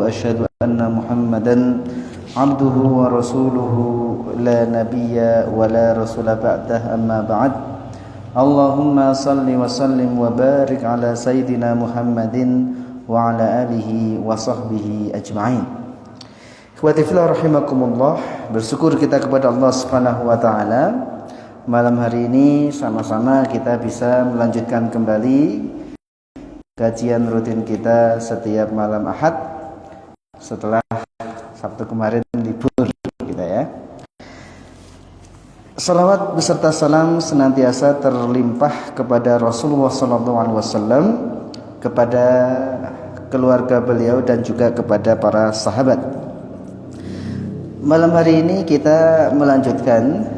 وأشهد أن محمدا عبده ورسوله لا نبي ولا رسول بعده أما بعد اللهم صل وسلم وبارك على سيدنا محمد وعلى آله وصحبه أجمعين. Ikhwati fillah rahimakumullah, bersyukur kita kepada Allah Subhanahu wa taala. Malam hari ini sama-sama kita bisa melanjutkan kembali kajian rutin kita setiap malam Ahad setelah Sabtu kemarin libur kita ya. Salawat beserta salam senantiasa terlimpah kepada Rasulullah SAW, kepada keluarga beliau dan juga kepada para sahabat. Malam hari ini kita melanjutkan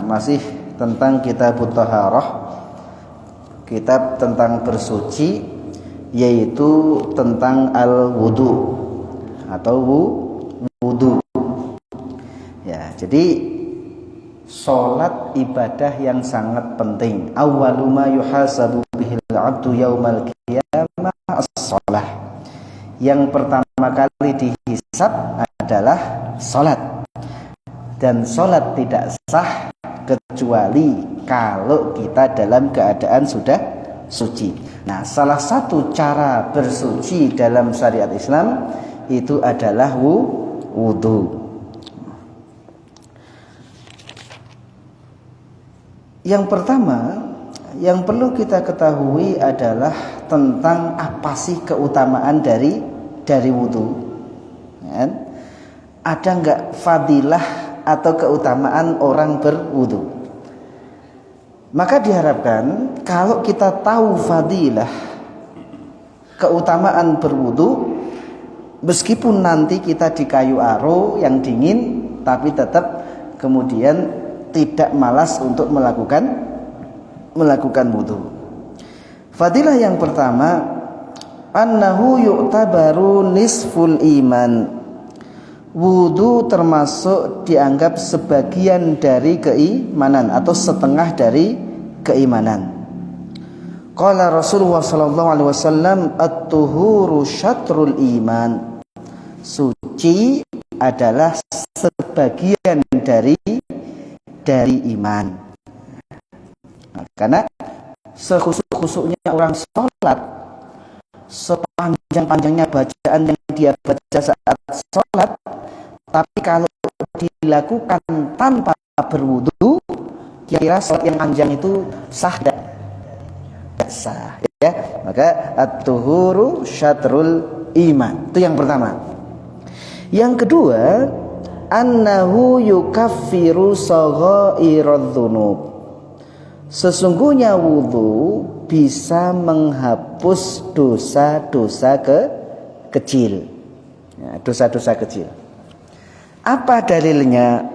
masih tentang kitab Taharah, kitab tentang bersuci, yaitu tentang al-wudu atau wudu. Ya, jadi salat ibadah yang sangat penting. Awwalu ma yuhasabu bihil 'abdu yaumal qiyamah as-shalah. Yang pertama kali dihisab adalah salat. Dan salat tidak sah kecuali kalau kita dalam keadaan sudah suci. Nah, salah satu cara bersuci dalam syariat Islam itu adalah wudu. Yang pertama yang perlu kita ketahui adalah tentang apa sih keutamaan dari wudu. Ya? Ada enggak fadilah atau keutamaan orang berwudu? Maka diharapkan kalau kita tahu fadilah keutamaan berwudu, meskipun nanti kita di kayu aro yang dingin, tapi tetap kemudian tidak malas untuk melakukan wudu. Fadilah yang pertama, annahu yu'tabaru nisful iman. Wudu termasuk dianggap sebagian dari keimanan atau setengah dari keimanan. Qala Rasulullah sallallahu alaihi wasallam, at-tuhuru syatrul iman. Suci adalah sebagian dari iman. Nah, karena sekhusuk-khusuknya orang sholat, sepanjang-panjangnya bacaan yang dia baca saat sholat, tapi kalau dilakukan tanpa berwudu, kira-kira sholat yang panjang itu sah tidak? Sah ya. Maka at-tuhuru syatrul iman. Itu yang pertama. Yang kedua, annahu yukaffiru saghairadz dzunub. Sesungguhnya wudu bisa menghapus dosa-dosa kecil. Ya, dosa-dosa kecil. Apa dalilnya?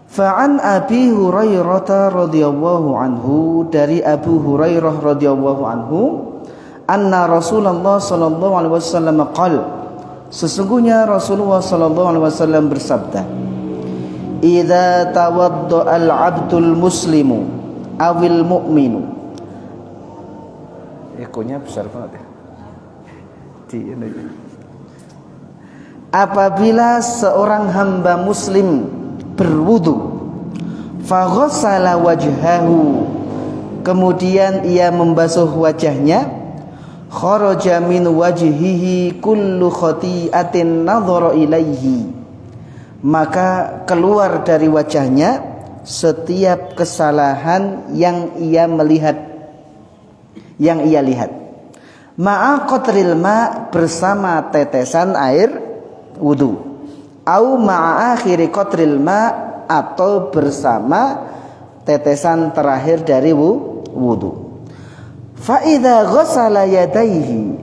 Fa'an Abi Hurairah radhiyallahu anhu, dari Abu Hurairah radhiyallahu anhu, anna Rasulullah sallallahu alaihi wasallam qala, sesungguhnya Rasulullah sallallahu alaihi wasallam bersabda, idza tawaddaa al-'abdul muslimu awil mu'minu. Ekonya besar banget ya. Apabila seorang hamba muslim berwudu, faghassala wajhahu, kemudian ia membasuh wajahnya, kharaja min wajhihi kullu khati'atin nadhara ilaihi, maka keluar dari wajahnya setiap kesalahan yang ia lihat, ma'a qatril ma, bersama tetesan air wudu, au ma'a akhiri qatril ma, atau bersama tetesan terakhir dari wudu. Fa idza ghassala yadayhi,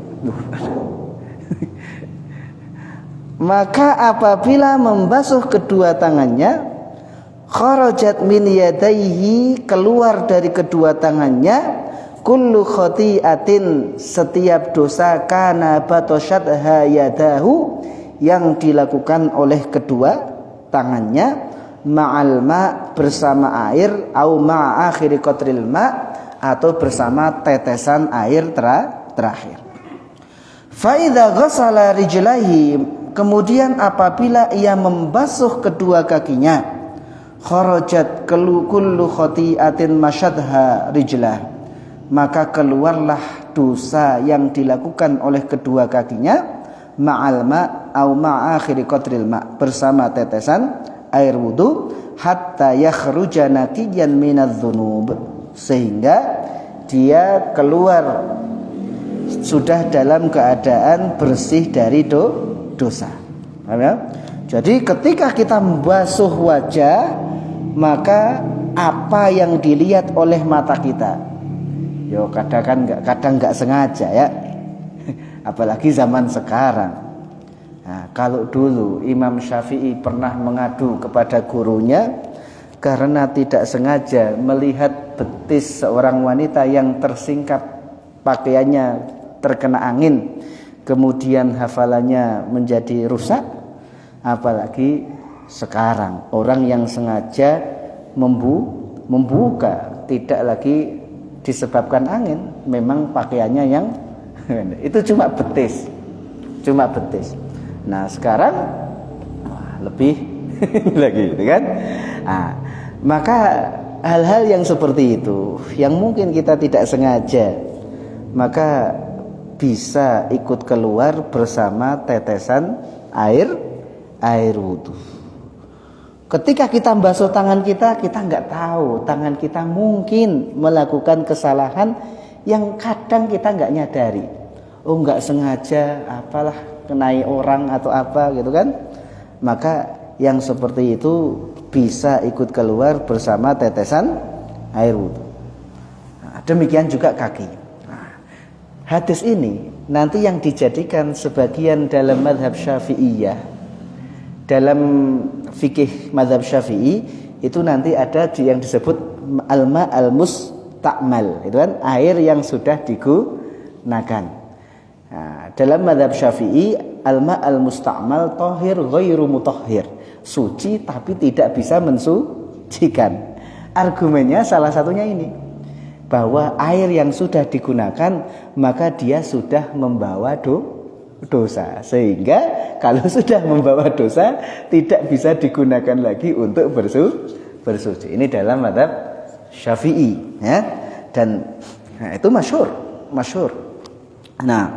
maka apabila membasuh kedua tangannya, kharajat min yadayhi, keluar dari kedua tangannya, kullu khati'atin, setiap dosa, kana batasyatha yadahu, yang dilakukan oleh kedua tangannya, ma'al ma, bersama air, au ma'a akhiri qatril ma, atau bersama tetesan air terakhir. Fa idza ghassala rijlaihi, kemudian apabila ia membasuh kedua kakinya, kharajat kullu khati'atin masyadha rijlah, maka keluarlah dosa yang dilakukan oleh kedua kakinya ma'al ma' au ma'akhiri qatril ma', bersama tetesan air wudu, hatta yakhruja naqiyan minadz-dzunub, sehingga dia keluar sudah dalam keadaan bersih dari dosa. Jadi ketika kita membasuh wajah, maka apa yang dilihat oleh mata kita, yo kadang nggak sengaja ya, apalagi zaman sekarang. Nah, kalau dulu Imam Syafi'i pernah mengadu kepada gurunya karena tidak sengaja melihat betis seorang wanita yang tersingkap pakaiannya terkena angin, kemudian hafalannya menjadi rusak. Apalagi sekarang orang yang sengaja membuka tidak lagi disebabkan angin, memang pakaiannya yang itu cuma betis. Nah sekarang lebih lagi, kan? Nah, maka hal-hal yang seperti itu yang mungkin kita tidak sengaja, maka bisa ikut keluar bersama tetesan air wudu. Ketika kita membasuh tangan kita nggak tahu tangan kita mungkin melakukan kesalahan yang kadang kita nggak nyadari. Oh, nggak sengaja, apalah, kenai orang atau apa gitu kan. Maka yang seperti itu bisa ikut keluar bersama tetesan air wudu. Nah, demikian juga kaki. Hadis ini nanti yang dijadikan sebagian dalam mazhab Syafi'iyah, dalam fikih mazhab Syafi'i itu nanti ada yang disebut al-ma al-musta'mal, itu kan air yang sudah digunakan. Nah, dalam mazhab Syafi'i al-ma al-musta'mal tahir ghairu mutahhir, suci tapi tidak bisa mensucikan. Argumennya salah satunya ini, bahwa air yang sudah digunakan maka dia sudah membawa dosa, sehingga kalau sudah membawa dosa tidak bisa digunakan lagi untuk bersuci. Ini dalam mazhab Syafi'i ya, dan itu masyhur. Nah,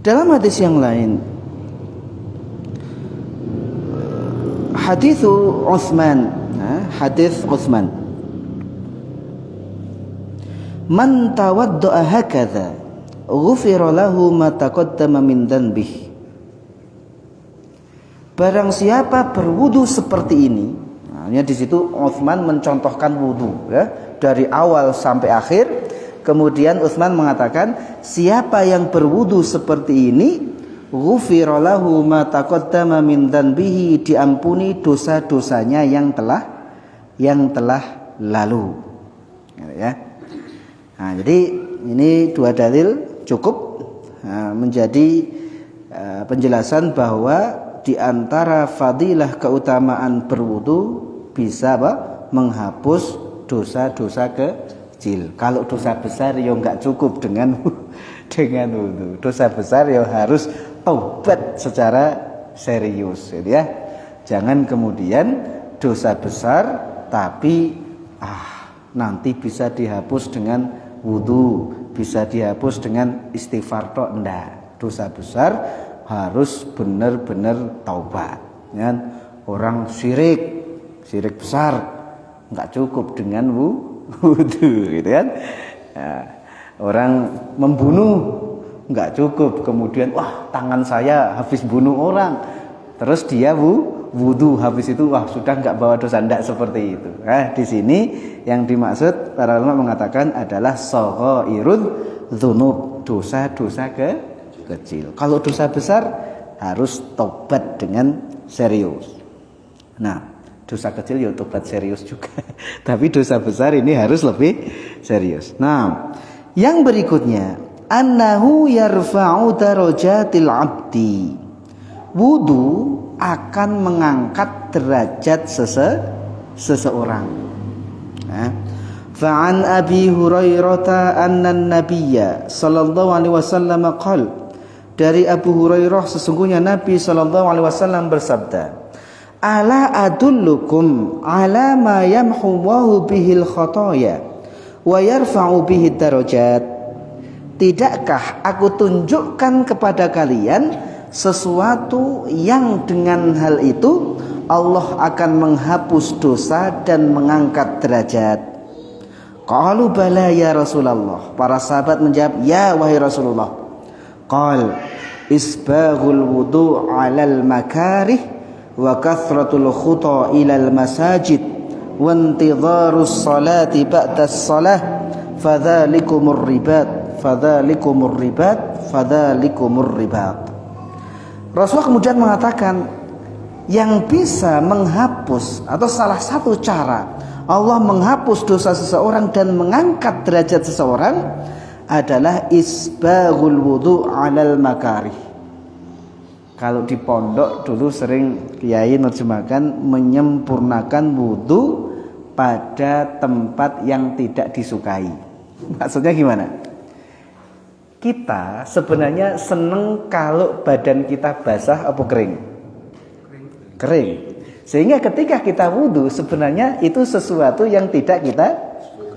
dalam hadis yang lain, hadis Utsman, man tawadda'a hakadha ghufira lahu ma taqaddama min dhanbihi. Barang siapa berwudu seperti ini, nah, di situ Utsman mencontohkan wudu ya, dari awal sampai akhir. Kemudian Utsman mengatakan, siapa yang berwudu seperti ini, ghufira lahu ma taqaddama min dhanbihi, diampuni dosa-dosanya yang telah lalu. Ya. Nah, jadi ini dua dalil cukup menjadi penjelasan bahwa di antara fadilah keutamaan berwudu bisa menghapus dosa-dosa kecil. Kalau dosa besar ya enggak cukup dengan wudu. Dosa besar ya harus taubat secara serius, gitu ya. Jangan kemudian dosa besar tapi nanti bisa dihapus dengan wudu, bisa dihapus dengan istighfar tok, enggak. Dosa besar harus benar-benar taubat. Kan? Orang syirik besar enggak cukup dengan wudu, gitu kan? Nah, orang membunuh enggak cukup kemudian tangan saya habis bunuh orang terus dia wudu, habis itu sudah enggak bawa dosa, enggak seperti itu. Nah, di sini yang dimaksud para ulama mengatakan adalah shaghairud dzunub, dosa-dosa kecil. Kalau dosa besar harus tobat dengan serius. Nah, dosa kecil ya tobat serius juga. Tapi dosa besar ini harus lebih serius. Nah, yang berikutnya, annahu yarfa'u darajatil 'abdi. Wudu akan mengangkat derajat seseorang. Nah, Fa'an Abi Hurairah anna an-nabiyya sallallahu alaihi wasallam qala, dari Abu Hurairah sesungguhnya Nabi sallallahu alaihi wasallam bersabda, ala adullukum ala ma yamhu Allahu bihil khotoya wa yarfa'u bihi darajat. Tidakkah aku tunjukkan kepada kalian sesuatu yang dengan hal itu Allah akan menghapus dosa dan mengangkat derajat? Qalu bala ya Rasulullah. Para sahabat menjawab, ya wahai Rasulullah. Qal isbaghul wudu' 'alal makarih wa kathratul khuta ilal masajid wa intidharus salati ba'da shalah fadzalikumur ribat fadzalikumur ribat fadzalikumur ribat. Rasulullah kemudian mengatakan, yang bisa menghapus atau salah satu cara Allah menghapus dosa seseorang dan mengangkat derajat seseorang adalah isbaghul wudu' 'alal makarih. Kalau di pondok dulu sering kiai nerjemahkan menyempurnakan wudu pada tempat yang tidak disukai. Maksudnya gimana? Kita sebenarnya seneng kalau badan kita basah apa kering? Kering. Sehingga ketika kita wudu sebenarnya itu sesuatu yang tidak kita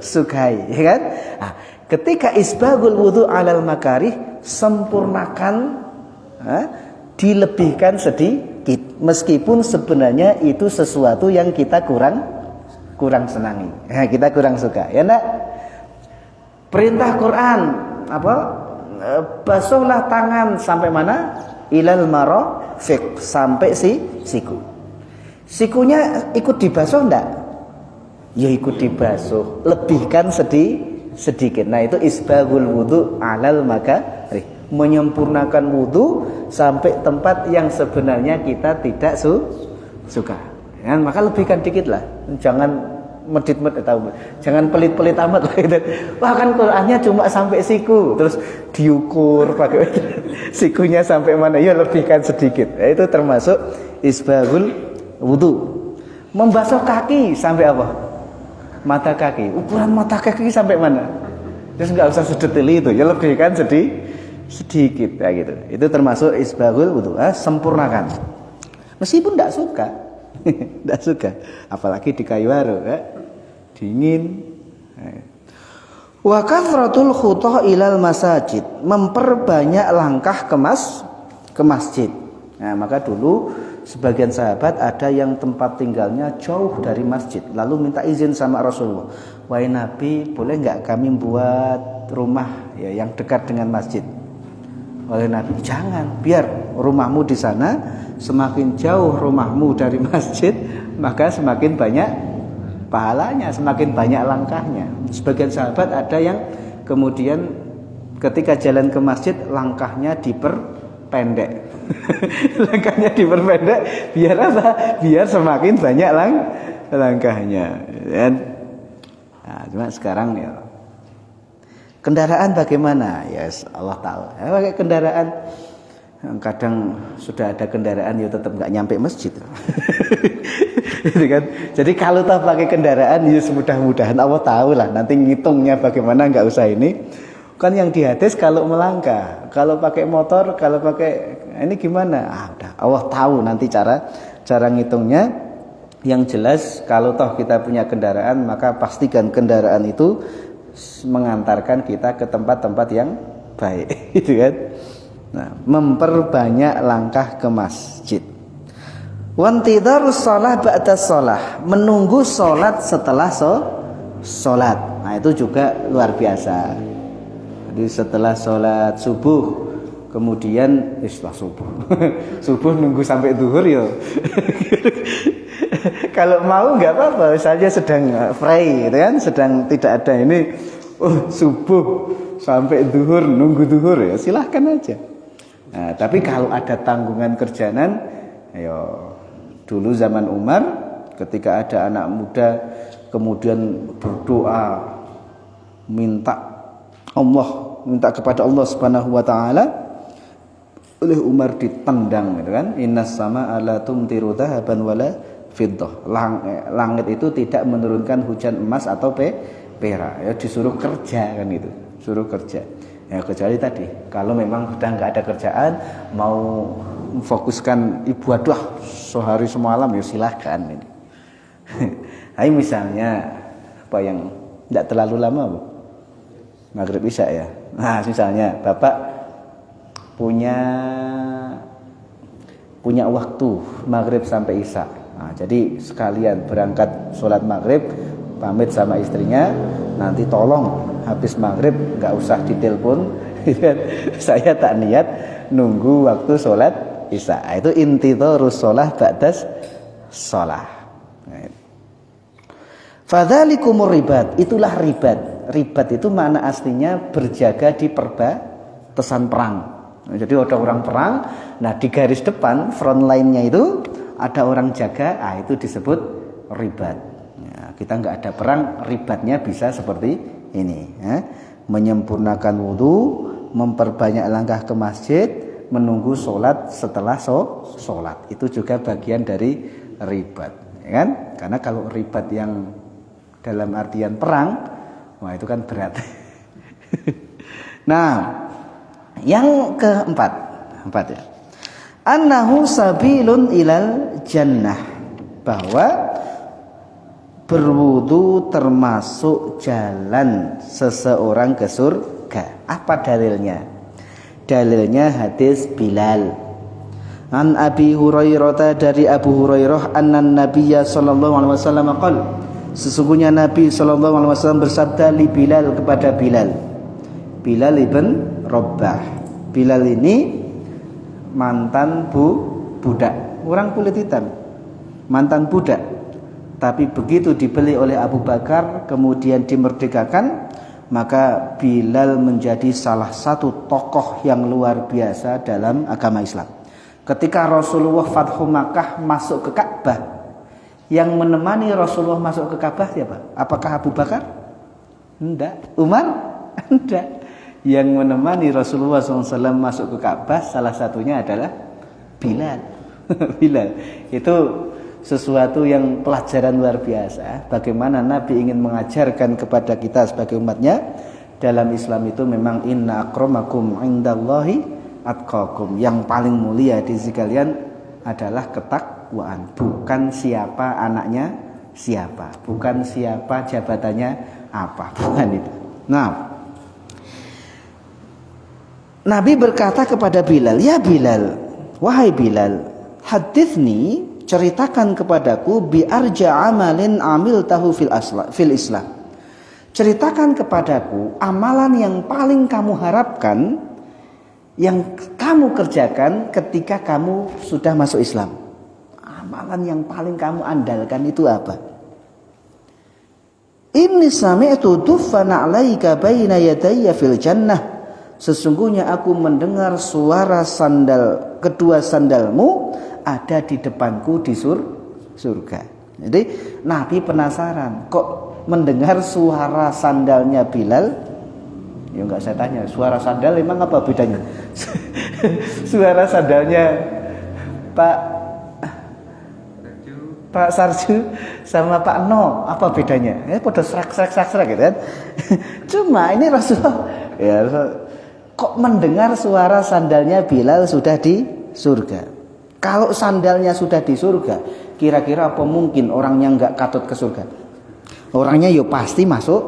sukai, ya kan? Nah, ketika isbaghul wudu' 'alal makarih, sempurnakan, dilebihkan sedikit, meskipun sebenarnya itu sesuatu yang kita kurang senangi, kita kurang suka, ya enggak? Perintah Quran apa? Basuhlah tangan sampai mana? Ilal marafiq, sampai siku. Sikunya ikut dibasuh enggak? Ya ikut dibasuh, lebihkan sedikit. Nah itu isbaghul wudu' 'alal makarih, menyempurnakan wudu sampai tempat yang sebenarnya kita tidak suka. Ya, maka lebihkan dikit lah, jangan medit-medit tahu, jangan pelit-pelit amat lah gitu. Wah kan Qur'annya cuma sampai siku, terus diukur pakai sikunya sampai mana? Ya lebihkan sedikit. Ya, itu termasuk isbaghul wudu. Membasuh kaki sampai apa? Mata kaki. Ukuran mata kaki sampai mana? Terus nggak usah sedetail itu, ya lebihkan sedikit ya gitu. Itu termasuk isbaghul wudu, sempurnakan. Meskipun tidak suka, tidak suka, apalagi di kayu aru, dingin. Wa kathratul khutah ilal masajid, memperbanyak langkah ke masjid. Nah, maka dulu sebagian sahabat ada yang tempat tinggalnya jauh dari masjid, lalu minta izin sama Rasulullah, wahai Nabi, boleh nggak kami buat rumah ya yang dekat dengan masjid? Oleh Nabi, jangan, biar rumahmu di sana, semakin jauh rumahmu dari masjid, maka semakin banyak pahalanya, semakin banyak langkahnya. Sebagian sahabat ada yang kemudian ketika jalan ke masjid langkahnya diperpendek. Langkahnya diperpendek biar apa? Biar semakin banyak langkahnya. Nah, cuma sekarang ya kendaraan bagaimana? Ya Allah tahu. Ya, pakai kendaraan, kadang sudah ada kendaraan ya tetap nggak nyampe masjid. Gitu kan? Jadi kalau tak pakai kendaraan ya semudah-mudahan Allah tahu lah. Nanti ngitungnya bagaimana nggak usah ini. Kan yang di hadis kalau melangkah, kalau pakai motor, kalau pakai ini gimana? Udah Allah tahu nanti cara ngitungnya. Yang jelas kalau toh kita punya kendaraan, maka pastikan kendaraan itu mengantarkan kita ke tempat-tempat yang baik, gitu kan? Nah, memperbanyak langkah ke masjid. Wantidharus shalah ba'da shalah, menunggu salat setelah salat. Nah, itu juga luar biasa. Jadi setelah salat subuh, kemudian setelah subuh. Subuh nunggu sampai zuhur ya. Kalau mau nggak apa-apa, saja sedang free, gitu kan? Sedang tidak ada ini, subuh sampai zuhur, nunggu zuhur ya, silahkan aja. Nah, tapi kalau ada tanggungan kerjaan, ayo dulu zaman Umar, ketika ada anak muda kemudian berdoa minta kepada Allah Subhanahu wa taala, oleh Umar ditendang, gitu kan? Innas samaa la tumtiru dhahaban wala fiddah. Langit itu tidak menurunkan hujan emas atau perak. Ya disuruh kerja kan itu, suruh kerja. Ya kecuali tadi kalau memang sudah nggak ada kerjaan, mau fokuskan ibadah sehari semalam ya silahkan ini. Tapi misalnya apa yang tidak terlalu lama, Bu? Maghrib Isya ya. Nah, misalnya Bapak punya waktu Maghrib sampai Isya. Nah, jadi sekalian berangkat sholat Maghrib, pamit sama istrinya, nanti tolong habis Maghrib nggak usah ditelepon, saya tak niat nunggu waktu sholat Isya. Itu intidharus sholah ba'das sholah. Fadzalikumur ribat, itulah ribat. Ribat itu makna aslinya berjaga di perbatasan perang. Nah, jadi ada orang perang, nah di garis depan front line-nya itu ada orang jaga, itu disebut ribat. Nah, kita nggak ada perang, ribatnya bisa seperti ini. Ya. Menyempurnakan wudhu, memperbanyak langkah ke masjid, menunggu sholat setelah sholat. Itu juga bagian dari ribat. Ya kan? Karena kalau ribat yang dalam artian perang, wah itu kan berat. Nah, yang keempat ya. Annahu sabilun ilal jannah, bahwa berwudu termasuk jalan seseorang ke surga. Apa dalilnya? Dalilnya hadis Bilal. An Abi Hurairah, dari Abu Hurairah, annan Nabiyya sallallahu alaihi wasallam qala, sesungguhnya Nabi sallallahu alaihi wasallam bersabda li Bilal, kepada Bilal. Bilal ibn Rabah. Bilal ini mantan budak, orang kulit hitam, mantan budak. Tapi begitu dibeli oleh Abu Bakar kemudian dimerdekakan, maka Bilal menjadi salah satu tokoh yang luar biasa dalam agama Islam. Ketika Rasulullah Fathu Makkah masuk ke Ka'bah, yang menemani Rasulullah masuk ke Ka'bah siapa? Apakah Abu Bakar? Enggak. Umar? Enggak. Yang menemani Rasulullah SAW masuk ke Ka'bah salah satunya adalah Bilal. Bilal. Itu sesuatu yang pelajaran luar biasa. Bagaimana Nabi ingin mengajarkan kepada kita sebagai umatnya, dalam Islam itu memang inna akramakum indallahi atqakum. Yang paling mulia di sisi kalian adalah ketakwaan, bukan siapa anaknya siapa, bukan siapa jabatannya apa, bukan itu. Nah, Nabi berkata kepada Bilal, ya Bilal, wahai Bilal, hadithni, ceritakan kepadaku, bi arja amalin amil tahu fil Islam. Ceritakan kepadaku amalan yang paling kamu harapkan, yang kamu kerjakan ketika kamu sudah masuk Islam. Amalan yang paling kamu andalkan itu apa? Inni sami'tu duffana 'alaika baina yadayya fil jannah. Sesungguhnya aku mendengar suara kedua sandalmu ada di depanku di surga. Jadi Nabi penasaran, kok mendengar suara sandalnya Bilal? Ya enggak, saya tanya, suara sandal emang apa bedanya? Suara sandalnya Pak Sarju sama Pak No, apa bedanya? Pada serak gitu kan. Cuma ini Rasulullah, ya kok mendengar suara sandalnya Bilal sudah di surga. Kalau sandalnya sudah di surga, kira-kira apa mungkin orangnya enggak katut ke surga? Orangnya yo pasti masuk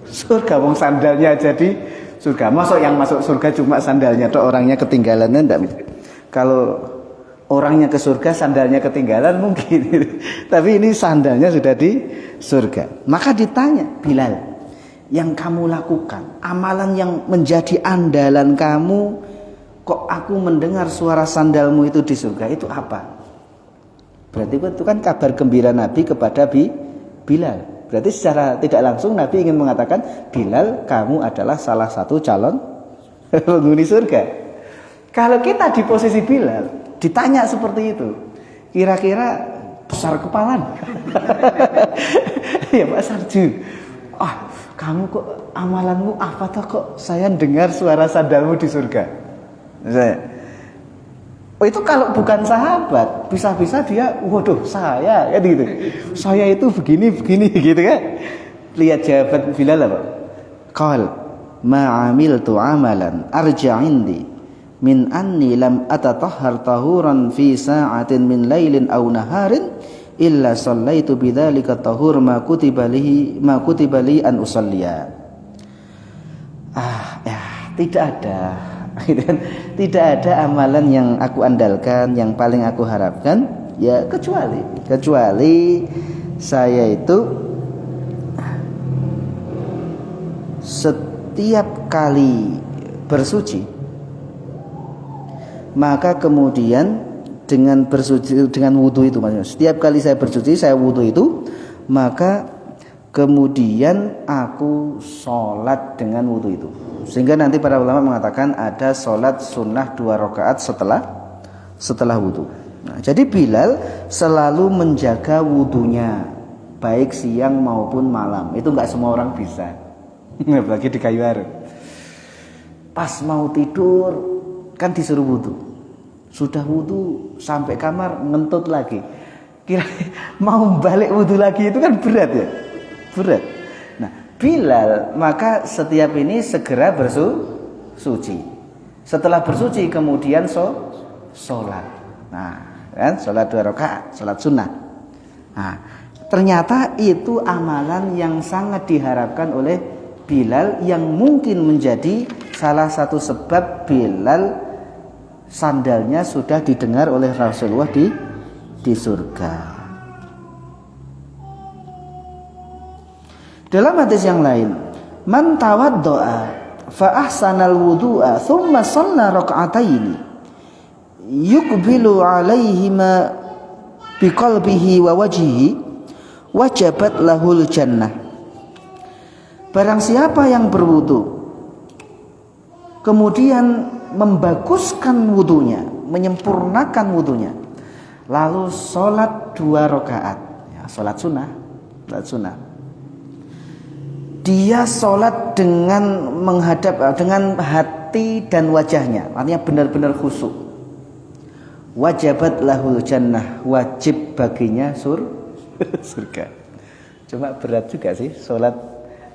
surga, wong sandalnya jadi surga. Masuk yang masuk surga cuma sandalnya, atau orangnya ketinggalan enggak? Kalau orangnya ke surga sandalnya ketinggalan mungkin. Tapi ini sandalnya sudah di surga. Maka ditanya, Bilal, yang kamu lakukan, amalan yang menjadi andalan kamu, kok aku mendengar suara sandalmu itu di surga, itu apa? Berarti itu kan kabar gembira Nabi kepada Bilal. Berarti secara tidak langsung Nabi ingin mengatakan, Bilal, kamu adalah salah satu calon penghuni surga. Kalau kita di posisi Bilal, ditanya seperti itu, kira-kira besar kepalan. Ya Pak Sarju, kamu kok amalanmu apa toh, kok saya dengar suara sandalmu di surga? Itu kalau bukan sahabat, bisa-bisa dia, waduh saya kan gitu. Saya itu begini gitu kan. Lihat jawaban Bilal apa? Qal ma amiltu amalan arja indi min anni lam atatahhar tahuran fi sa'atin min lailin aw naharin illa sallaitu bidzalika tahur ma kutiba li an usalliya. Tidak ada tidak ada amalan yang aku andalkan, yang paling aku harapkan, ya kecuali saya itu setiap kali bersuci, maka kemudian dengan bersuci, dengan wudu itu, maksudnya setiap kali saya bersuci, saya wudu itu, maka kemudian aku sholat dengan wudu itu. Sehingga nanti para ulama mengatakan ada sholat sunnah 2 rakaat setelah wudu. Nah, jadi Bilal selalu menjaga wudunya baik siang maupun malam. Itu nggak semua orang bisa. Apalagi di kayu air. Pas mau tidur kan disuruh wudu. Sudah wudu sampai kamar ngentut lagi. Kira mau balik wudu lagi itu kan berat ya. Berat. Nah, Bilal maka setiap ini segera bersuci. Setelah bersuci kemudian sholat. Nah, kan sholat 2 rakaat, sholat sunnah. Nah, ternyata itu amalan yang sangat diharapkan oleh Bilal, yang mungkin menjadi salah satu sebab Bilal sandalnya sudah didengar oleh Rasulullah di surga. Dalam hadis yang lain, man tawaddo'a fa ahsanal wudu'a thumma shalla rak'ataini yuqbilu 'alaihima biqalbihi wa wajhihi wajabat lahul jannah. Barang siapa yang berwudu kemudian membaguskan wudunya, menyempurnakan wudunya, lalu sholat 2 rakaat, ya, sholat sunnah. Dia sholat dengan menghadap, dengan hati dan wajahnya, artinya benar-benar khusyuk. Wajabat lahul jannah, wajib baginya surga. Cuma berat juga sih sholat.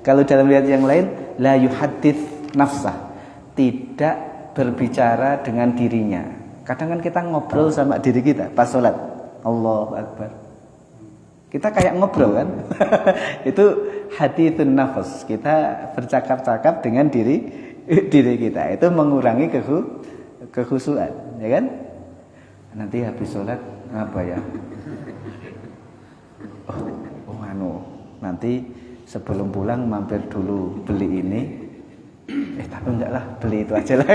Kalau dalam riwayat yang lain, la yuhaddits nafsah, tidak berbicara dengan dirinya. Kadang kan kita ngobrol sama diri kita pas sholat. Allahu Akbar. Kita kayak ngobrol kan. Itu haditsun nafs. Kita bercakap-cakap dengan diri kita. Itu mengurangi kekhusyuan, ya kan? Nanti habis sholat apa ya? Nanti sebelum pulang mampir dulu beli ini. Tapi enggak lah, beli itu aja lah.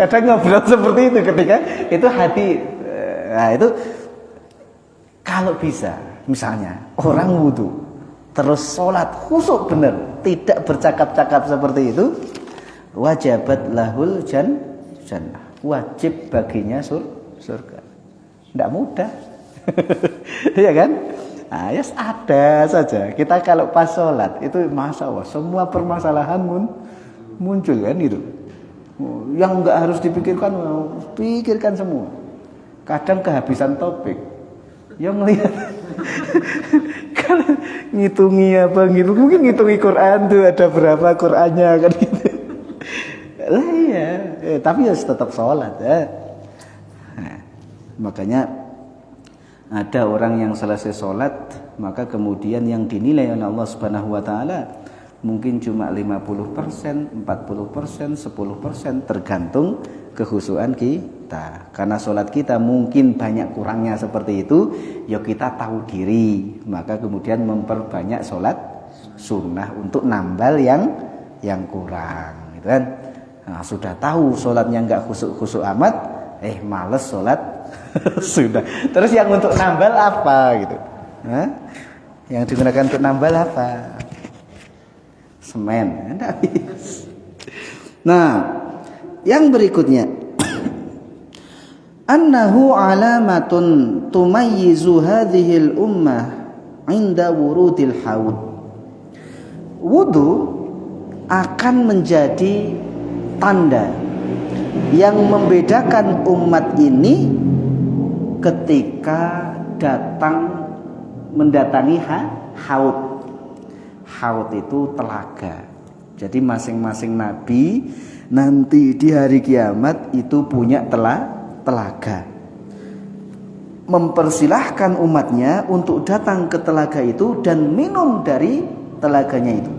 Kadang ngobrol seperti itu ketika itu hati. Nah, itu kalau bisa, misalnya orang wudu terus sholat khusyuk benar, tidak bercakap-cakap seperti itu, wajabat lahul jannah, wajib baginya surga. Tidak mudah. Iya kan? Nah, yes, ada saja. Kita kalau pas sholat itu masya Allah semua permasalahan muncul kan gitu. Yang enggak harus dipikirkan, pikirkan semua. Kadang kehabisan topik. Yang melihat kalau ngitungi apa gitu, mungkin ngitungi Quran tuh ada berapa Qurannya kan gitu. Lah iya, tapi harus tetap sholat ya. Nah, makanya ada orang yang selesai sholat, maka kemudian yang dinilai oleh Allah Subhanahu wa taala mungkin cuma 50%, 40%, 10%, tergantung kekhusyuan kita. Karena sholat kita mungkin banyak kurangnya seperti itu, ya kita tahu diri, maka kemudian memperbanyak sholat sunnah untuk nambal yang kurang, gitu kan? Nah, sudah tahu sholatnya nggak khusyuk amat, males sholat sudah. Terus yang untuk nambal apa gitu? Nah, yang digunakan untuk nambal apa? Semen, enggak habis. Nah, yang berikutnya, annahu alamatun tumayyizu hadhil ummah inda wurudil haud. Wudu akan menjadi tanda yang membedakan umat ini ketika mendatangi haud. haud itu telaga. Jadi masing-masing nabi nanti di hari kiamat itu punya telaga. Mempersilahkan umatnya untuk datang ke telaga itu dan minum dari telaganya itu.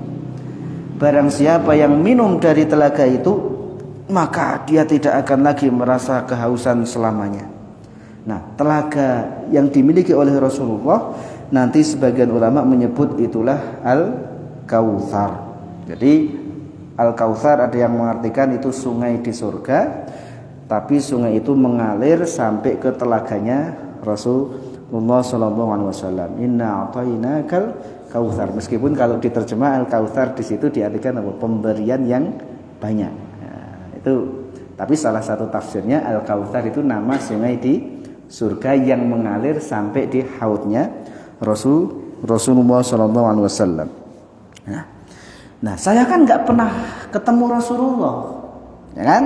Barang siapa yang minum dari telaga itu, maka dia tidak akan lagi merasa kehausan selamanya. Nah, telaga yang dimiliki oleh Rasulullah nanti sebagian ulama menyebut itulah Al-Kautsar. Jadi Al-Kautsar ada yang mengartikan itu sungai di surga, tapi sungai itu mengalir sampai ke telaganya Rasulullah SAW. Inna a'tainakal kautsar. Meskipun kalau diterjemah Al-Kautsar di situ diartikan apa? Pemberian yang banyak. Nah, itu tapi salah satu tafsirnya Al-Kautsar itu nama sungai di surga yang mengalir sampai di haudnya Rasulullah SAW. Nah, saya kan nggak pernah ketemu Rasulullah, ya kan?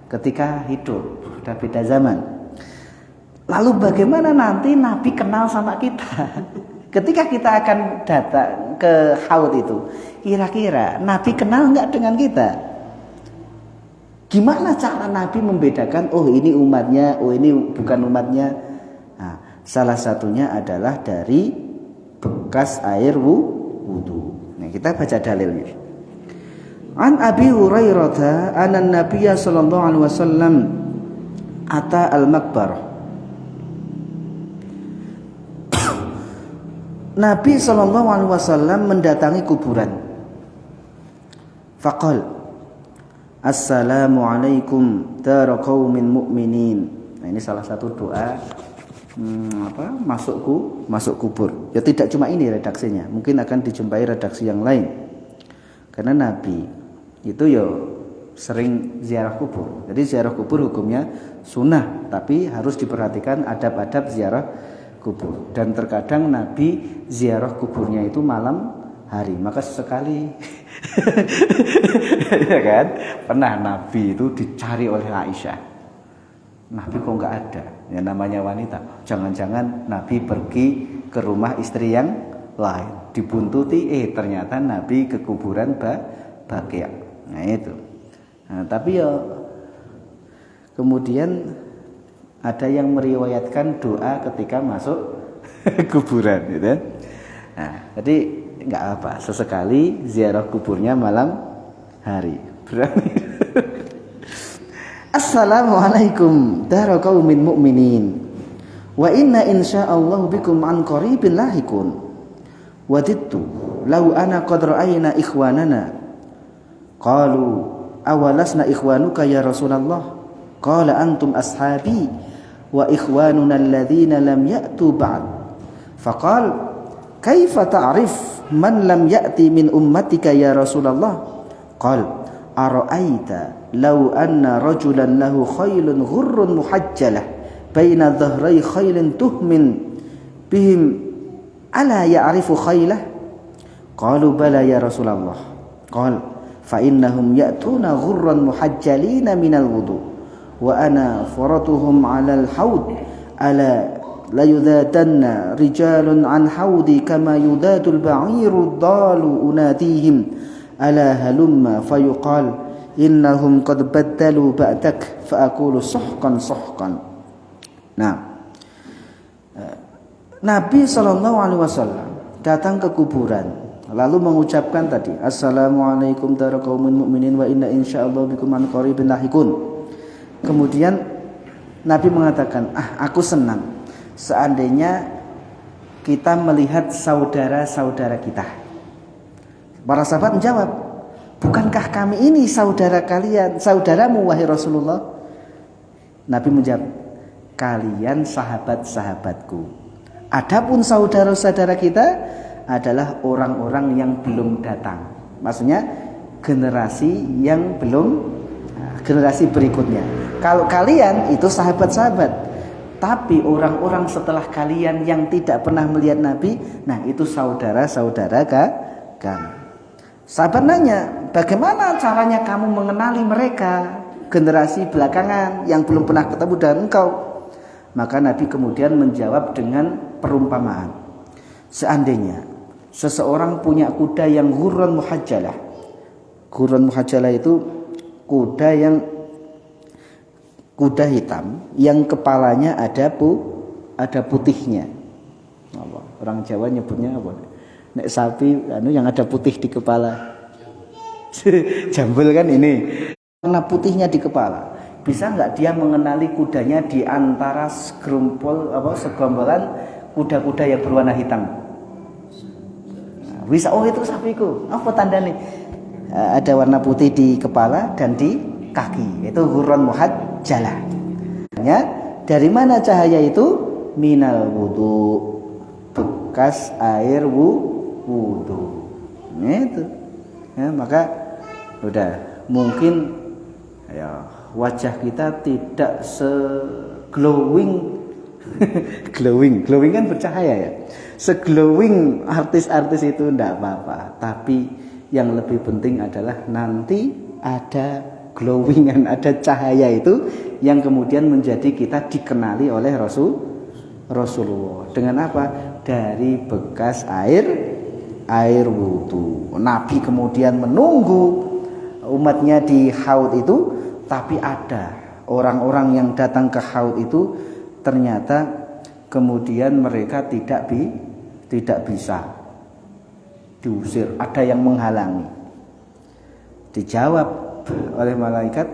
Ketika hidup, sudah beda zaman. Lalu bagaimana nanti Nabi kenal sama kita? Ketika kita akan datang ke haud itu, kira-kira Nabi kenal nggak dengan kita? Gimana cara Nabi membedakan, oh ini umatnya, oh ini bukan umatnya? Nah, salah satunya adalah dari bekas air wudu. Nah, kita baca dalilnya. An Abi Hurairah anna Nabiyya sallallahu alaihi wasallam ata al-maqbarah. Nabi sallallahu alaihi wasallam mendatangi kuburan. Faqal Assalamualaikum dar qaumin mu'minin. Nah, ini salah satu doa masuk kubur. Ya tidak cuma ini redaksinya, mungkin akan dijumpai redaksi yang lain. Karena Nabi itu ya sering ziarah kubur. Jadi ziarah kubur hukumnya sunnah, tapi harus diperhatikan adab-adab ziarah kubur. Dan terkadang Nabi ziarah kuburnya itu malam hari. Maka sesekali ya kan, pernah Nabi itu dicari oleh Aisyah. Nabi kok nggak ada? Ya namanya wanita. Jangan-jangan Nabi pergi ke rumah istri yang lain. Dibuntuti, ternyata Nabi ke kuburan Baqi'. Nah itu. Nah, tapi ya kemudian ada yang meriwayatkan doa ketika masuk kuburan, gitu. Nah, jadi nggak apa, sesekali ziarah kuburnya malam hari. Berani. Assalamualaikum dar qaumin mu'minin. Wa inna insyaallah bikum an qaribin lahikun. Wadittu law ana qad ra'ayna ikhwanana. Qalu awalasna ikhwanuka ya Rasulullah? Qala antum ashabi wa ikhwanuna alladhina lam ya'tu ba'd. Faqal kaifa ta'rif man lam ya'ti min ummatika ya Rasulullah? Qal ara'aita law anna rajulan lahu khaylun ghurrun muhajjalah baina dhahrai khaylin tuhmin bihim ala ya'rifu khaylah? Qalu bala ya Rasulullah. Qal fa innahum ya'tuna ghurran muhajjalina minal wudu wa ana faratuhum 'alal haud ala la yudadanna rijalun an haudi kama yudadul ba'iru dalu unadihim ala halumma fayuqal innahum qad baddalu ba'dak fa aqulu suhqan suhqan. Nah, Nabi SAW datang ke kuburan lalu mengucapkan tadi Assalamualaikum dar qaumin mu'minin wa inna insyaallah bikum an qaribin lahikun. Kemudian Nabi mengatakan, aku senang seandainya kita melihat saudara-saudara kita. Para sahabat menjawab, bukankah kami ini saudara kalian, saudaramu wahai Rasulullah? Nabi menjawab, kalian sahabat-sahabatku. Adapun saudara-saudara kita adalah orang-orang yang belum datang. Maksudnya generasi yang belum, generasi berikutnya. Kalau kalian itu sahabat-sahabat, tapi orang-orang setelah kalian yang tidak pernah melihat Nabi, nah itu saudara-saudara kami. Sahabat nanya, bagaimana caranya kamu mengenali mereka, generasi belakangan yang belum pernah ketemu dengan engkau? Maka Nabi kemudian menjawab dengan perumpamaan. Seandainya seseorang punya kuda yang ghurran muhajjalah. Ghurran muhajjalah itu kuda hitam yang kepalanya ada putihnya. Orang Jawa nyebutnya apa? Nek sapi yang ada putih di kepala. Jambul kan ini. Warna putihnya di kepala. Bisa nggak dia mengenali kudanya di antara segombolan kuda-kuda yang berwarna hitam? Bisa, oh itu sapiku. Apa tandanya? Ada warna putih di kepala dan di kaki. Itu ghurran muhajjalah. Dari mana cahaya itu? Minal wudu, bekas air wudu. Itu. Ya, maka udah mungkin ya wajah kita tidak se-glowing glowing kan bercahaya ya. Se-glowing artis-artis itu enggak apa-apa, tapi yang lebih penting adalah nanti ada glowingan, ada cahaya itu yang kemudian menjadi kita dikenali oleh Rasulullah. Dengan apa? Dari bekas air wudu. Nabi kemudian menunggu umatnya di haud itu, tapi ada orang-orang yang datang ke haud itu ternyata kemudian mereka tidak bisa diusir, ada yang menghalangi. Dijawab oleh malaikat,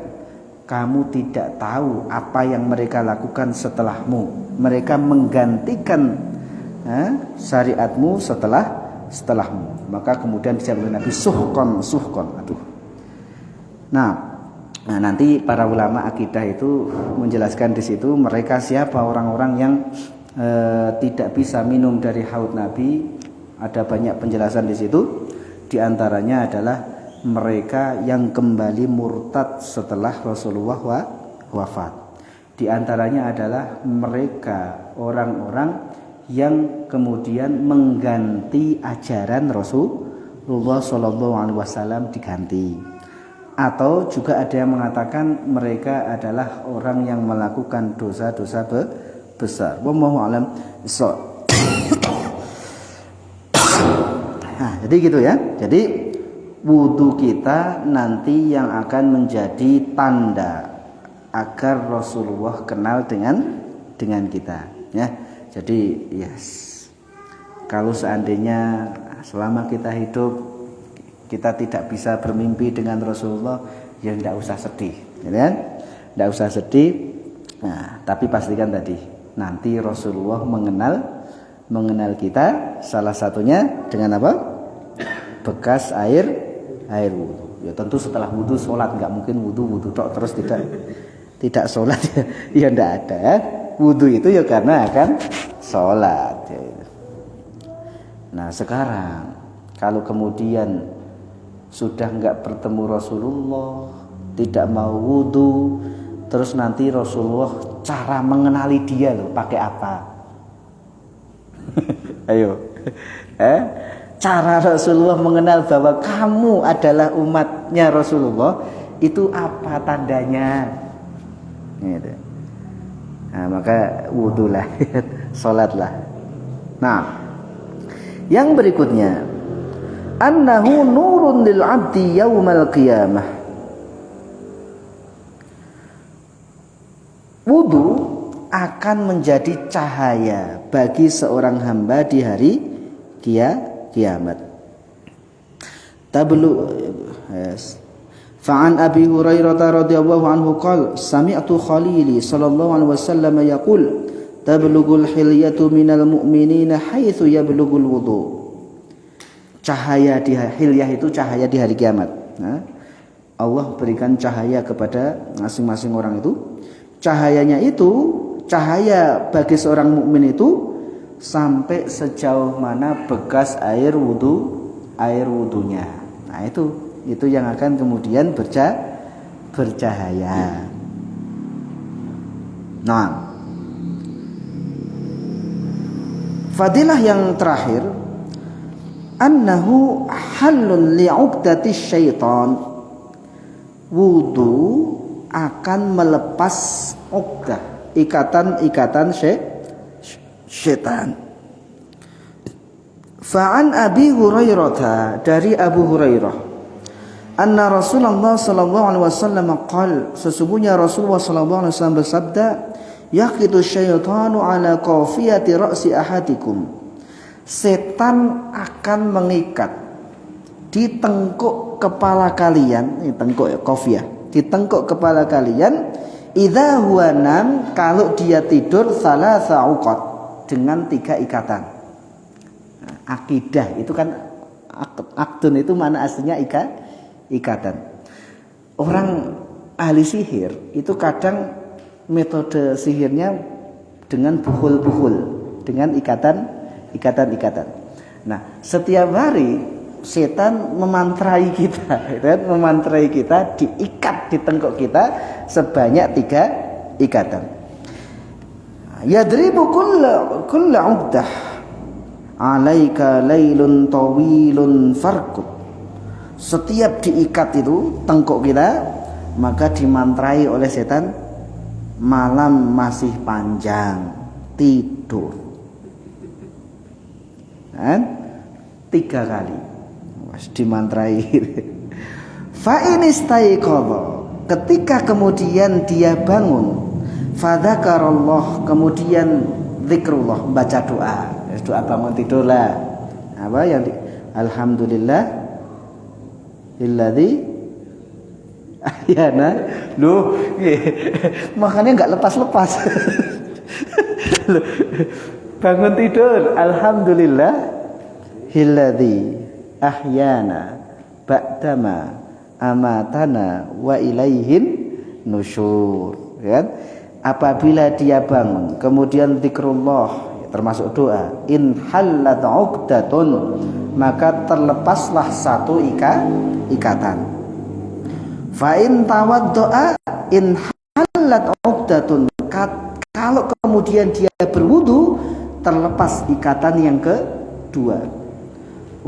kamu tidak tahu apa yang mereka lakukan setelahmu. Mereka menggantikan syariatmu setelahmu. Maka kemudian dijawab oleh Nabi, suhkon. Aduh. Nah, nanti para ulama akidah itu menjelaskan di situ mereka siapa orang-orang yang tidak bisa minum dari haud Nabi. Ada banyak penjelasan di situ. Di antaranya adalah mereka yang kembali murtad setelah Rasulullah wafat. Di antaranya adalah mereka orang-orang yang kemudian mengganti ajaran Rasulullah SAW diganti. Atau juga ada yang mengatakan mereka adalah orang yang melakukan dosa-dosa besar. Wallahu a'lam bishawab. Nah, jadi gitu ya. Jadi wudu kita nanti yang akan menjadi tanda agar Rasulullah kenal dengan kita, ya. Jadi kalau seandainya selama kita hidup kita tidak bisa bermimpi dengan Rasulullah, ya tidak usah sedih, ya kan? Tidak usah sedih. Nah, tapi pastikan tadi nanti Rasulullah mengenal kita, salah satunya dengan apa? Bekas air wudu. Ya tentu setelah wudu sholat, nggak mungkin wudu tok terus tidak sholat ya tidak ada. Wudu itu ya karena akan sholat. Nah sekarang kalau kemudian sudah nggak bertemu Rasulullah, tidak mau wudu, terus nanti Rasulullah cara mengenali dia loh pakai apa? Ayo, cara Rasulullah mengenal bahwa kamu adalah umatnya Rasulullah itu apa tandanya? Gitu. Nah, maka wudulah, sholatlah. Nah, yang berikutnya, annahu nurun lil abdi yaumal qiyamah. Wudu akan menjadi cahaya bagi seorang hamba di hari kiamat. Fa'an Abi Hurairah radhiyallahu anhu qala sami'tu Khalili sallallahu alaihi wasallam yaqul tablughul hilyatu minal mu'minina haitsu yablughul wudu. Cahaya di hilyah itu cahaya di hari kiamat. Nah, Allah berikan cahaya kepada masing-masing orang itu. Cahayanya itu cahaya bagi seorang mukmin itu sampai sejauh mana bekas air wudunya. Nah, itu yang akan kemudian bercahaya. Nah, fadilah yang terakhir, annahu halun li'uqdati syaitan. Wudu akan melepas uqdah, ikatan syaitan. Fa'an Abi Hurairah, dari Abu Hurairah, anna Rasulullah sallallahu alaihi wasallam qala, sesungguhnya Rasulullah sallallahu alaihi wasallam bersabda, yaqitu syaitanu ala qafiyati ra'si ahadikum, setan akan mengikat di tengkuk kepala kalian, ini tengkuk ya, qafiyah, di tengkuk kepala kalian, idza huwa nam, kalau dia tidur, thalatha uqad, dengan 3 ikatan. Akidah itu kan akdun itu mana aslinya ikatan. Orang ahli sihir itu kadang metode sihirnya dengan buhul-buhul, dengan ikatan. Nah, setiap hari setan memantrai kita, memantrai kita, diikat di tengkuk kita sebanyak 3 ikatan. Yadribu kulla 'uqdah alaika lailun tawilun farqud. Setiap diikat itu tengkuk kita, maka dimantrai oleh setan, malam masih panjang, tidur. Kan? 3 kali dimantrai. Fa in istaiqadha, ketika kemudian dia bangun, fadzakarallah, kemudian zikrullah, baca doa bangun tidur lah. Apa yang alhamdulillah illadzi ahyana. Loh, makanya enggak lepas-lepas. Bangun tidur, alhamdulillah illadzi ahyana ba'dama amatana wa ilaihin nusyur. Kan? Apabila dia bangun, kemudian zikrullah, termasuk doa, in hallat 'uqdatun, maka terlepaslah 1 ikatan. Fa in tawaddoa in hallat 'uqdatun, kalau kemudian dia berwudu, terlepas ikatan yang kedua.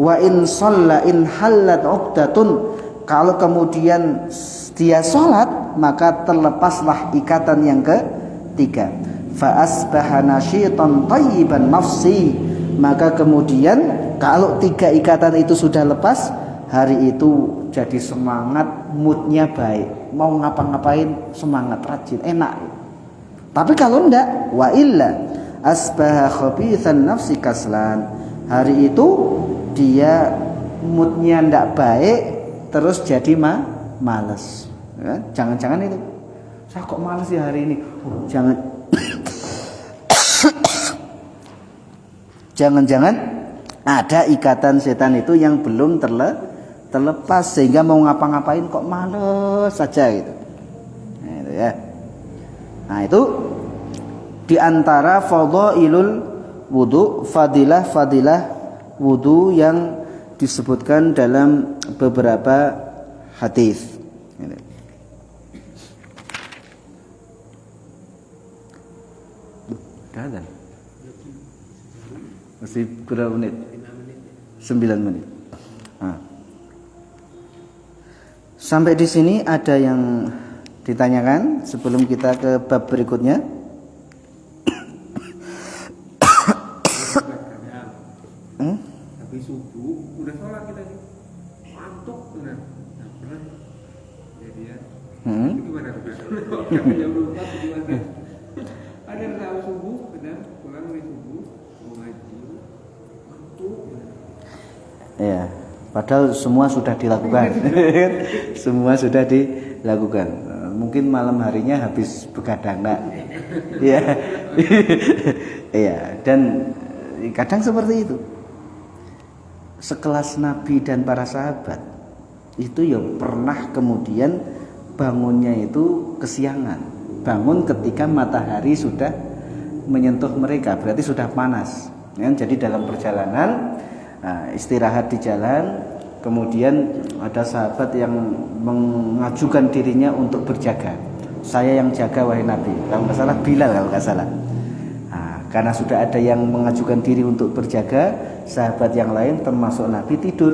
Wa in shalla in hallat 'uqdatun, kalau kemudian dia sholat, maka terlepaslah ikatan yang ketiga. Fa asbaha nasyitan thayyiban nafsi, maka kemudian kalau 3 ikatan itu sudah lepas, hari itu jadi semangat, moodnya baik, mau ngapa-ngapain semangat, rajin, enak. Tapi kalau enggak, wa illa asbaha khabithan nafsi kaslan, hari itu dia moodnya enggak baik, terus jadi malas. Ya, jangan-jangan itu, saya kok malas ya hari ini. Jangan-jangan ada ikatan setan itu yang belum terlepas, sehingga mau ngapa-ngapain kok males saja gitu. Nah, itu ya. Nah, itu diantara fadhailul wudu, fadilah wudu yang disebutkan dalam beberapa hadis. Kadang masih berapa menit? 9 menit. Nah. Sampai di sini ada yang ditanyakan sebelum kita ke bab berikutnya? Habis subuh udah sholat kita nih, ngantuk benar. Nah, pernah jadi ya. Itu gimana? Jam 24 gimana? Ada habis subuh, benar, pulang dari subuh mau ngaji, ngantuk. Ya, padahal semua sudah dilakukan. Semua sudah dilakukan. Mungkin malam harinya habis begadang, enggak? Iya. Iya, dan kadang seperti itu. Sekelas Nabi dan para sahabat itu ya pernah kemudian bangunnya itu kesiangan, bangun ketika matahari sudah menyentuh mereka, berarti sudah panas ya. Jadi dalam perjalanan, istirahat di jalan, kemudian ada sahabat yang mengajukan dirinya untuk berjaga. Saya yang jaga wahai Nabi, kalau nggak salah Bilal, kalau nggak salah. Karena sudah ada yang mengajukan diri untuk berjaga, sahabat yang lain termasuk Nabi tidur.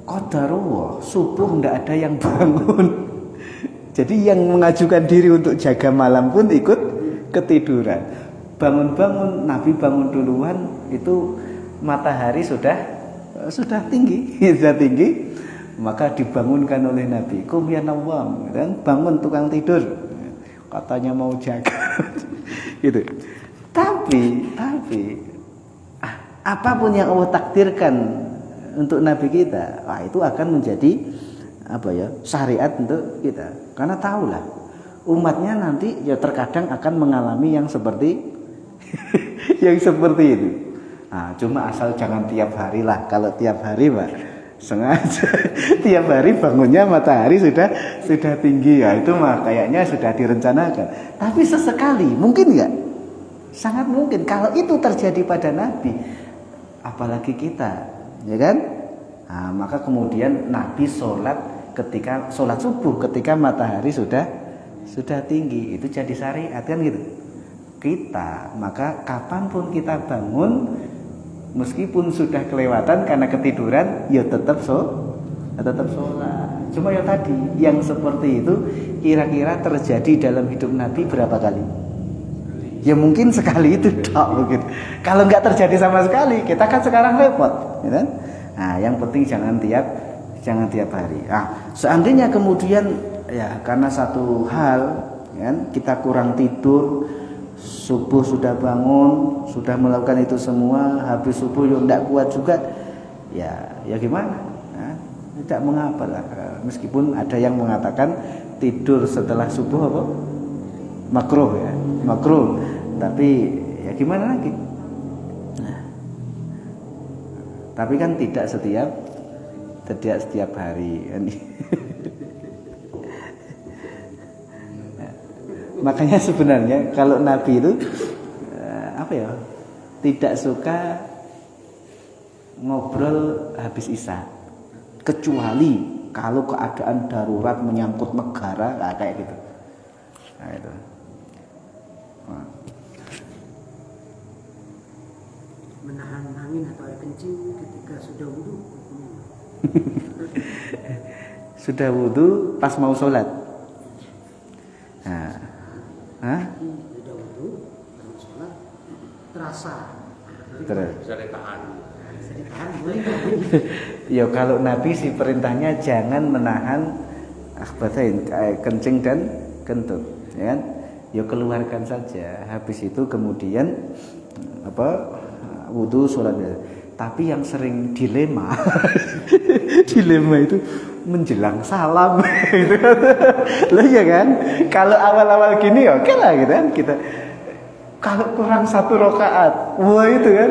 Qadarullah, subuh tidak ada yang bangun. Jadi yang mengajukan diri untuk jaga malam pun ikut ketiduran. Bangun-bangun, Nabi bangun duluan, itu matahari sudah tinggi, sudah tinggi, maka dibangunkan oleh Nabi, "Qum ya nawam," dan bangun tukang tidur. Katanya mau jaga. Gitu. Tapi apapun yang Allah takdirkan untuk Nabi kita, itu akan menjadi syariat untuk kita. Karena tahulah umatnya nanti ya terkadang akan mengalami yang seperti itu. Nah, cuma asal jangan tiap hari lah. Kalau tiap hari, Pak, sengaja tiap hari bangunnya matahari sudah tinggi, ya itu mah kayaknya sudah direncanakan. Tapi sesekali mungkin enggak? Sangat mungkin kalau itu terjadi pada Nabi, apalagi kita, ya kan? Nah, maka kemudian Nabi sholat subuh ketika matahari sudah tinggi, itu jadi syariat kan gitu. Kita maka kapanpun kita bangun, meskipun sudah kelewatan karena ketiduran, ya tetap sholat. Cuma ya tadi yang seperti itu kira-kira terjadi dalam hidup Nabi berapa kali? Ya mungkin sekali itu begitu. Kalau nggak terjadi sama sekali, kita kan sekarang repot, ya kan? Nah, yang penting jangan tiap hari. Nah, seandainya kemudian ya karena satu hal, ya, kita kurang tidur, subuh sudah bangun, sudah melakukan itu semua, habis subuh ya tidak kuat juga, ya gimana? Nah, tidak mengapa lah. Meskipun ada yang mengatakan tidur setelah subuh makruh, ya, makruh. Tapi ya gimana lagi? Nah, tapi kan tidak setiap hari. Makanya sebenarnya kalau Nabi itu tidak suka ngobrol habis isya, kecuali kalau keadaan darurat menyangkut negara, kayak gitu. Nah, itu. Nah. Menahan angin atau air kencing ketika sudah wudu. Sudah wudu pas mau sholat. Nah, sudah wudu, mau sholat, terasa. Bisa ditahan. Ya kalau Nabi sih perintahnya jangan menahan kencing dan kentut, ya kan? Ya keluarkan saja. Habis itu kemudian wudu sholat. Tapi yang sering dilema itu menjelang salam gitu. Lah ya kan? Kalau awal-awal gini oke lah gitu kan kita. Kalau kurang 1 rakaat, wah itu kan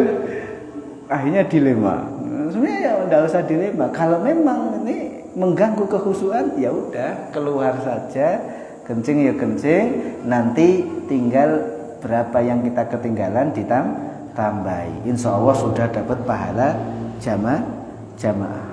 akhirnya dilema. Sebenarnya ya enggak usah dilema. Kalau memang ini mengganggu kekhusyuan, ya udah keluar saja. Kencing ya kencing, nanti tinggal berapa yang kita ketinggalan ditambahi. Insya Allah sudah dapat pahala jamaah.